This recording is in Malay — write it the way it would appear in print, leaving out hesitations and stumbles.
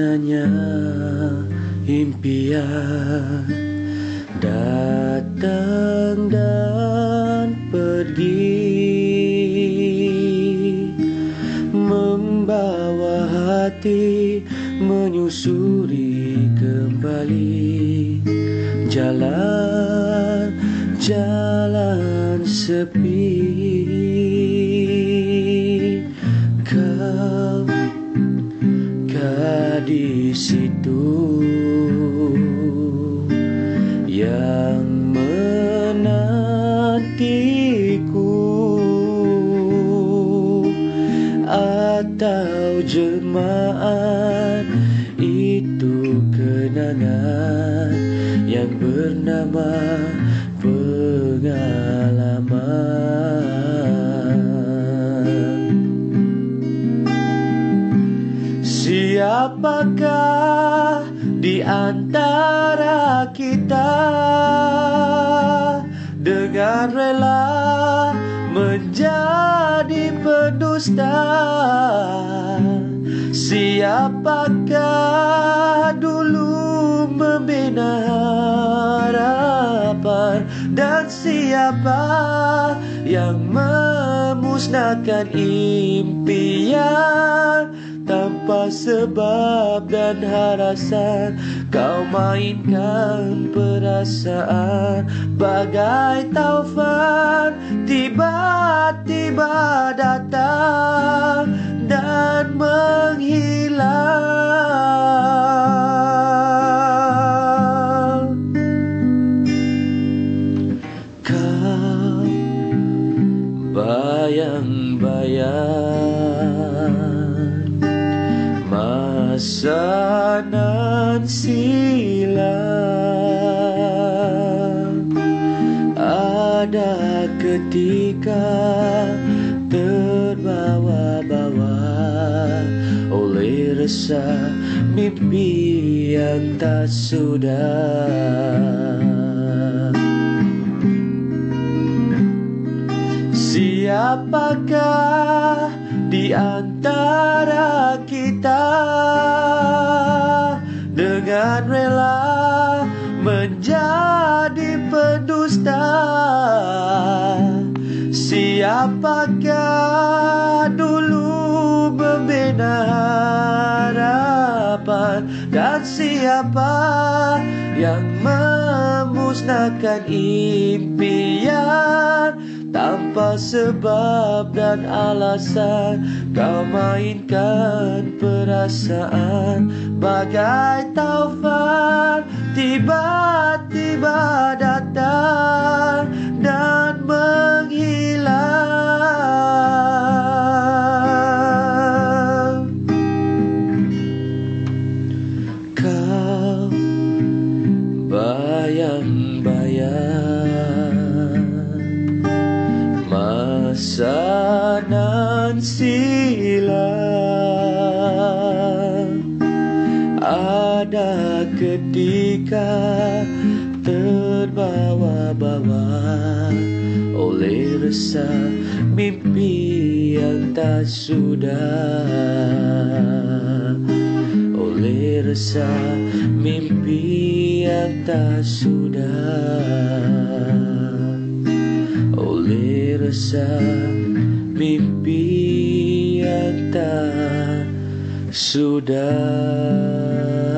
hanya impian, datang dan pergi, membawa hati menyusuri kembali jalan sepi. Kau di situ yang menantiku, atau jemaat itu kenangan yang bernama pengalaman. Siapakah di antara kita dengan rela menjadi pendusta? Siapakah dulu membina harapan, dan siapa yang memusnahkan impian? Tanpa sebab dan alasan kau mainkan perasaan bagai taufan, tiba-tiba datang dan menghilang. Kau bayang-bayang masa nan silam, ada ketika terbawa-bawa oleh rasa mimpi yang tak sudah. Siapakah di antara kita dengan rela menjadi pendusta? Siapakah dulu membina harapan, dan siapa yang memusnahkan impian? Tanpa sebab dan alasan kau mainkan perasaan bagai taufan, tiba-tiba datang dan menghilang. Kau bayang-bayang masa nan silam, ada ketika terbawa-bawa oleh rasa mimpi yang tak sudah, oleh rasa mimpi yang tak sudah, oleh rasa mimpi yang tak sudah.